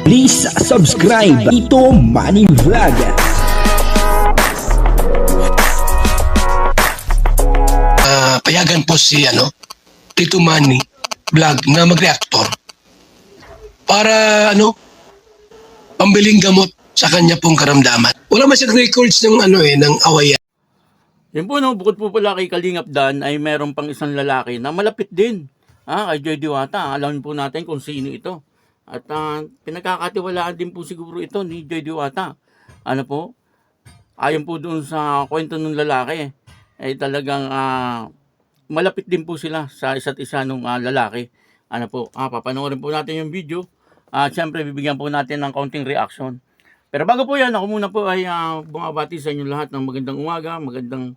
Please subscribe Ito Money Vlog. Payagan po si Tito Manny Vlog na mag-reactor para pambiling gamot sa kanya pong karamdaman. Wala man siyang records ng ng awayan. Yun po, bukod po pala kay Kalingap Dan ay meron pang isang lalaki na malapit din kay Joy Diwata. Alamin po natin kung sino ito. At pinagkakatiwalaan din po siguro ito ni Joy Diwata. Ayon po doon sa kwento ng lalaki, ay talagang malapit din po sila sa isa't isa nung lalaki. Papanoorin po natin yung video. Siyempre, bibigyan po natin ng kaunting reaction. Pero bago po yan, ako muna po ay bumabati sa inyo lahat ng magandang umaga, magandang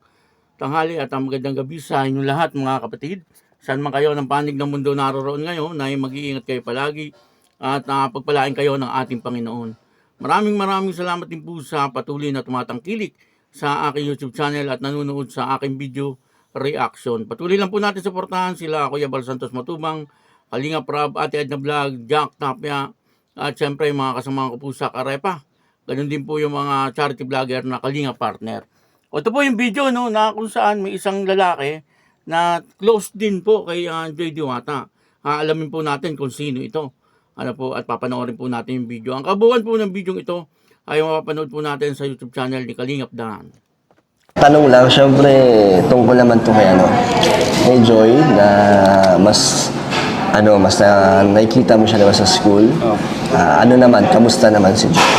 tanghali at magandang gabi sa inyo lahat mga kapatid. Saan man kayo ng panig ng mundo naroroon ngayon, na mag-iingat kayo palagi at pagpalain kayo ng ating Panginoon. Maraming salamat din po sa patuloy na tumatangkilik sa aking YouTube channel at nanonood sa aking video reaction. Patuloy lang po natin suportahan sila Kuya Bal Santos Matubang, Kalingap Rab, Ate Edna Vlog, Jack Tapia, at syempre mga kasama ko po sa Karepa. Ganun din po yung mga charity vlogger na Kalingap partner. Ito po yung video na kung saan may isang lalaki na close din po kay Joy Diwata. Alamin po natin kung sino ito. At papanoorin po natin yung video. Ang kabuuan po ng video ito ay mapapanood po natin sa YouTube channel ni Kalingap Dan. Tanong lang, syempre, tungkol naman to kay Joy na mas nakikita mo siya naman sa school. Kamusta naman si Joy?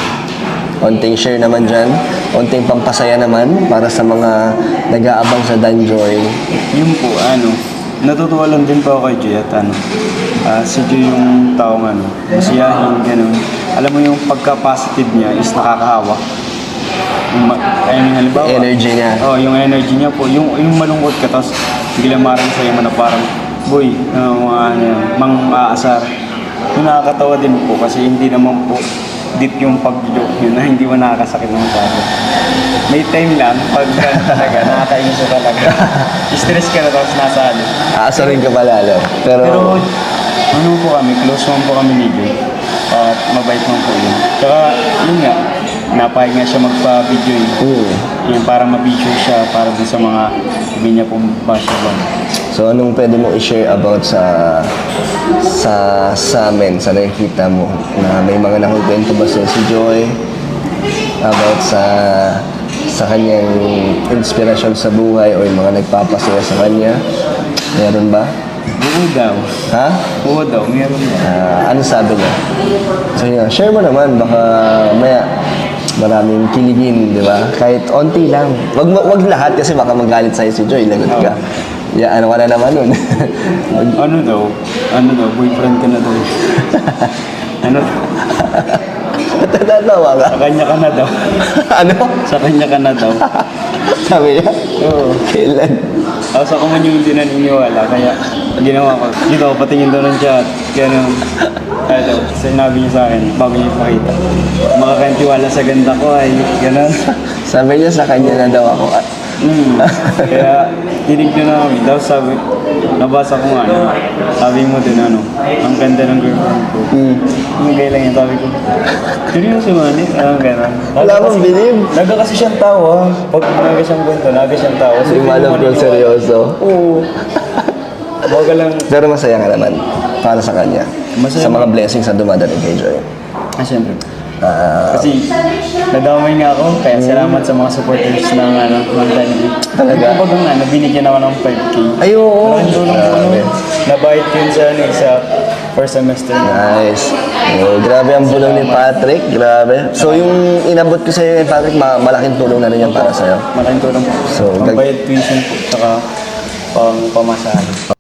Onting share naman dyan, onting pampasaya naman para sa mga nag-aabang sa Dan Joy. Yun po, natutuwa lang din po ako kay Joy at si Joy yung taong masiyahin, gano'n. Alam mo yung pagka-positive niya is nakakahawa. Halimbawa, Energy niya. Yung energy niya po. Yung malungkot ka, tapos biglang marang sa'yo mo na parang, boy, mang-aasar. Yung nakakatawa din po kasi hindi naman po deep yung pag-joke yun na hindi mo nakakasakit ng masyado. May time lang, pag talaga, nakakainis ka talaga. Stress ka na tapos nasa Aasarin ka pa lalo. Pero po kami, close man po kami ni Joy. At mabait man po yun. Tsaka, yun nga, napahig nga siya magpa-video yun. Para ma-video siya, para din sa mga sabi niya pong basketball. so anong pwede mo i-share about sa amin, sa nakikita mo? Na may mga nakukwento ba si Joy about sa kanyang inspirasyon sa buhay o yung mga nagpapasaya sa kanya? Meron ba? Oo daw. Ha? Oo daw, meron daw. Ano sabi niya? So yun, share mo naman, baka maya maraming kiligin, di ba? Kahit onti lang. Wag lahat kasi baka magalit sa'yo si Joy, lagot ka. Yeah, ano ka na naman nun? Boyfriend ka na daw. Natatawa ka? Sa kanya ka na daw. Ano? Sa kanya ka na daw. Sabi niya? Oo. Kailan? Tapos ako man yung hindi naniniwala, kaya ginawa ko. Dito, patingin daw ng chat. Gano'n. Sinabi niya sa akin, bago niya ipakita. Makakatiwala sa ganda ko ay gano'n. Sabi niya sa kanya na daw ako. Kaya tinignan namin. Tapos nabasa ko nga, sabi mo din ang ganda ng girlfriend ko. Ang gailang yan, sabi ko. Seryoso man gano'n. Wala akong bilib. Naga kasi siyang tawa. Pag naga siyang kwento, naga siyang tawa. Hindi mo alam kung seryoso. Oo. Baga lang. Pero masaya ka naman para sa kanya. Masaya sa mga blessings na dumadating kay Joy. Siyempre. Kasi nadamay nga ako, kaya salamat sa mga supporters ng Dandy. Talaga? Kapag binigyan ako ng 5K. Ay, oo. Maraming tulong po. Nabayad ko yun sa first semester. Nice. Grabe ang bulong ni Patrick. Grabe. So, yung inabot ko sa'yo, Patrick, malaking tulong na rin yan para sa'yo. Malaking tulong po. So, Pambayad tuition po, saka pamasahe.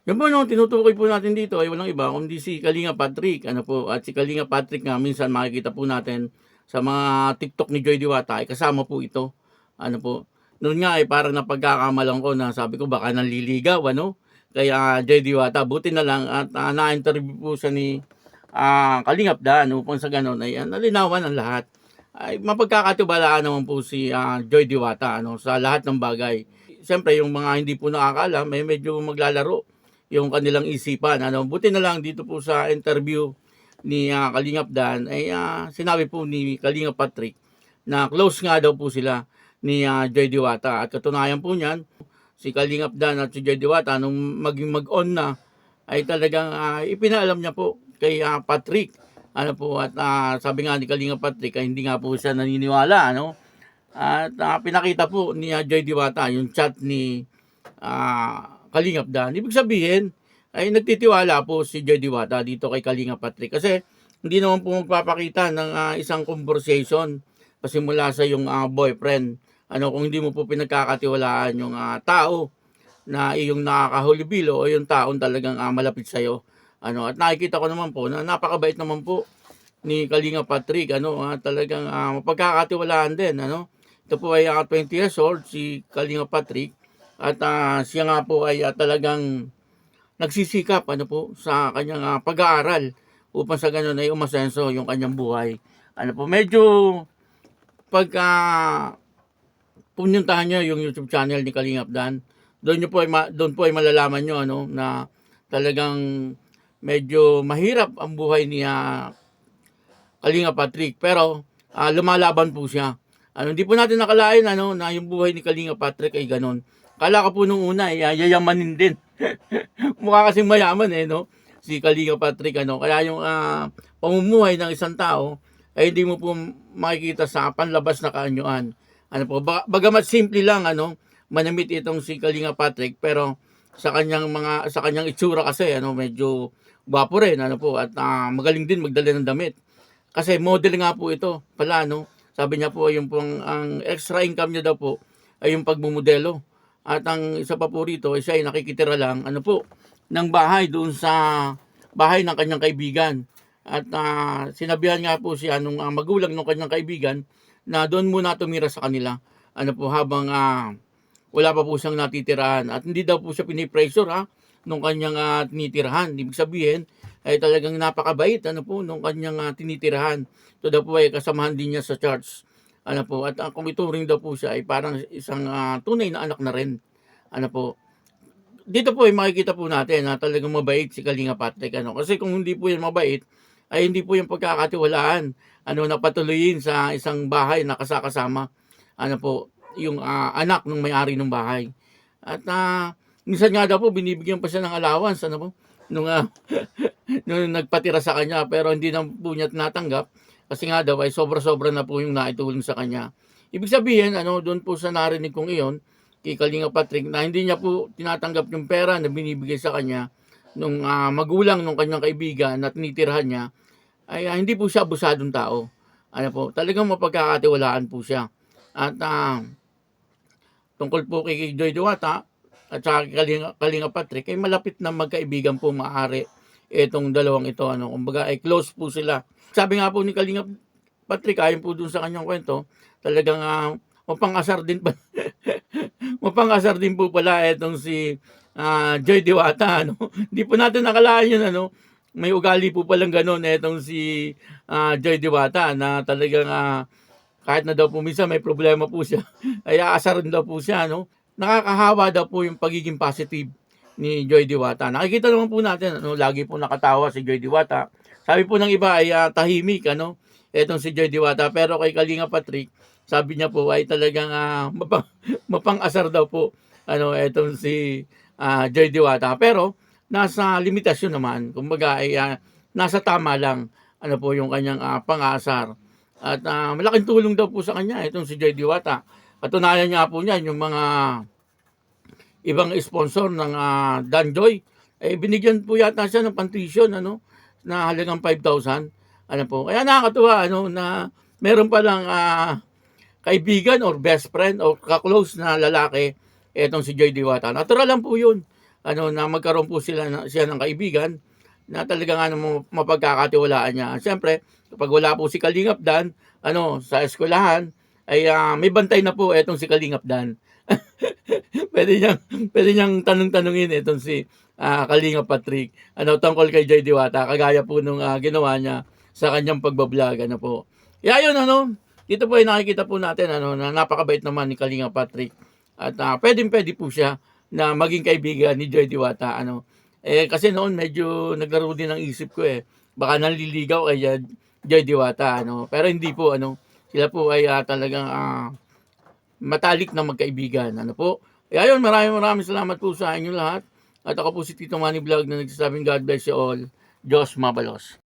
Yan po, tinutukoy po natin dito ay walang iba kundi si Kalingap Patrick. At si Kalingap Patrick nga minsan makikita po natin sa mga TikTok ni Joy Diwata ay kasama po ito. Noon nga ay parang napagkakamalan ko na sabi ko baka nanliligaw, Kaya Joy Diwata, buti na lang at na-interview po siya ni Kalingap Dan upang sa ganun ay nalinawan ang lahat. Ay mapagkakatiwalaan naman po si Joy Diwata sa lahat ng bagay. Siyempre yung mga hindi po nakakaalam may medyo maglalaro yung kanilang isipan. Buti na lang dito po sa interview ni Kalingap Dan ay sinabi po ni Kalingap Patrick na close nga daw po sila ni Joy Diwata. At katunayan po niyan, si Kalingap Dan at si Joy Diwata nung maging mag-on na ay talagang ipinaalam niya po kay Patrick. Ano po, at sabi nga ni Kalingap Patrick ay hindi nga po siya naniniwala, ano? At pinakita po ni Joy Diwata yung chat ni Kalingap Dan. Ibig sabihin ay nagtitiwala po si Joy Diwata dito kay Kalingap Patrick kasi hindi naman po magpapakita ng isang conversation kasi mula sa yung boyfriend. Ano, kung hindi mo po pinagkakatiwalaan yung tao na iyong nakakahulibilo o yung taong talagang malapit sa iyo. Ano, at nakikita ko naman po na napakabait naman po ni Kalingap Patrick, ano, talagang mapagkakatiwalaan din, ano. Ito po ay 20 years old si Kalingap Patrick at siya nga po ay talagang nagsisikap, ano po, sa kanyang pag-aaral upang sa ganun ay umasenso yung kanyang buhay. Ano po, medyo pagka punyuntahan nyo yung YouTube channel ni Kalingap Dan, doon po ay malalaman nyo, ano, na talagang medyo mahirap ang buhay ni Kalingap Patrick, pero lumalaban po siya. Ano, hindi po natin nakalain, ano, na yung buhay ni Kalingap Patrick ay ganon. Kala ko po nung una ay yayamanin din. Mukha kasing mayaman no, si Kalingap Patrick, ano. Kaya yung pamumuhay ng isang tao ay hindi mo po makikita sa panlabas na kaanyuan. Ano po, bagamat simple lang, ano, manamit itong si Kalingap Patrick, pero sa kanyang itsura kasi, ano, medyo gwapo rin, ano po, at magaling din magdala ng damit. Kasi model nga po ito pala, no. Sabi niya po yung ang extra income niya daw po ay yung pagmumodelo. At ang isa pa po rito ay siya ay nakikitira lang, ano po, ng bahay doon sa bahay ng kanyang kaibigan. At sinabihan nga po siya nung magulang ng kanyang kaibigan na doon muna tumira sa kanila. Ano po, habang wala pa po siyang natitirahan. At hindi daw po siya pinipressure nung kanyang tinitirahan. Ibig sabihin ay talagang napakabait, ano po, nung kanyang tinitirahan. Ito daw po ay kasamahan din niya sa church. Ano po, at kung ituring daw po siya ay parang isang tunay na anak na rin. Ano po, dito po ay makikita po natin na talagang mabait si Kalingap Patrick, ano. Kasi kung hindi po yan mabait, ay hindi po yung pagkakatiwalaan, ano, na patuloyin sa isang bahay na kasakasama, ano po, yung anak ng may-ari ng bahay. At minsan nga daw po binibigyan pa siya ng allowance, ano po, nung nung nagpatira sa kanya, pero hindi na po niya tinatanggap kasi nga daw ay sobra-sobra na po yung naitulong sa kanya. Ibig sabihin, ano, doon po sa narinig kong iyon kay Kalingap Patrick na hindi niya po tinatanggap yung pera na binibigay sa kanya nung magulang ng kanyang kaibigan na tinitirahan niya, ay hindi po siya abusadong tao. Ano po, talagang mapagkakatiwalaan po siya. At tungkol po kay Joy Diwata at saka kay Kalingap Patrick, ay malapit na magkaibigan po maaari itong dalawang ito, ano. Kumbaga ay close po sila. Sabi nga po ni Kalingap Patrick, ayon po dun sa kanyang kwento, talagang mapang-asar din pa. Mapang-asar din po pala itong si Joy Diwata, ano. Hindi po natin nakalaan yun, ano. May ugali po palang ganun itong si Joy Diwata na talagang kahit na daw po minsan may problema po siya, ay aasarin daw po siya, no. Nakakahawa daw po yung pagiging positive ni Joy Diwata. Nakikita naman po natin, ano, lagi po nakatawa si Joy Diwata. Sabi po ng iba ay tahimik, ano, etong si Joy Diwata. Pero kay Kalingap Patrick, sabi niya po ay talagang mapang-asar daw po, ano, etong si Joy Diwata. Pero nasa limitasyon naman. Kumbaga ay nasa tama lang, ano po, yung kanyang pang-aasar. At malaking tulong daw po sa kanya itong si Joy Diwata. Patunayan niya po niyan yung mga ibang sponsor ng Dan Joy. Binigyan po yata siya ng pantuition, ano, na halagang 5,000. Ano po. Kaya nakakatuwa, ano, na meron pa lang kaibigan or best friend or ka-close na lalaki etong si Joy Diwata. Natural lang po yun. Ano, na magkaroon po siya ng kaibigan na talagang mapagkakatiwalaan niya. Siyempre, kapag wala po si Kalingap Dan, ano, sa eskwelahan, ay may bantay na po etong si Kalingap Dan. pwede niyang tanong-tanungin etong si Kalingap Patrick, ano, tungkol kay Joy Diwata, kagaya po nung ginawa niya sa kanyang pagbablog, ano po. Kaya yun, ano, dito po ay nakikita po natin, ano, na napakabait naman ni Kalingap Patrick. At pwede po siya na maging kaibigan ni Joy Diwata, ano. Kasi noon medyo naglaro din ng isip ko baka nanliligaw kay Joy Diwata, ano. Pero hindi po, ano, sila po ay talagang matalik na magkaibigan, ano po. Ayun, maraming salamat po sa inyo lahat. At ako po si Tito Manny Vlog na nagsasabing God bless you all. Diyos mabalos.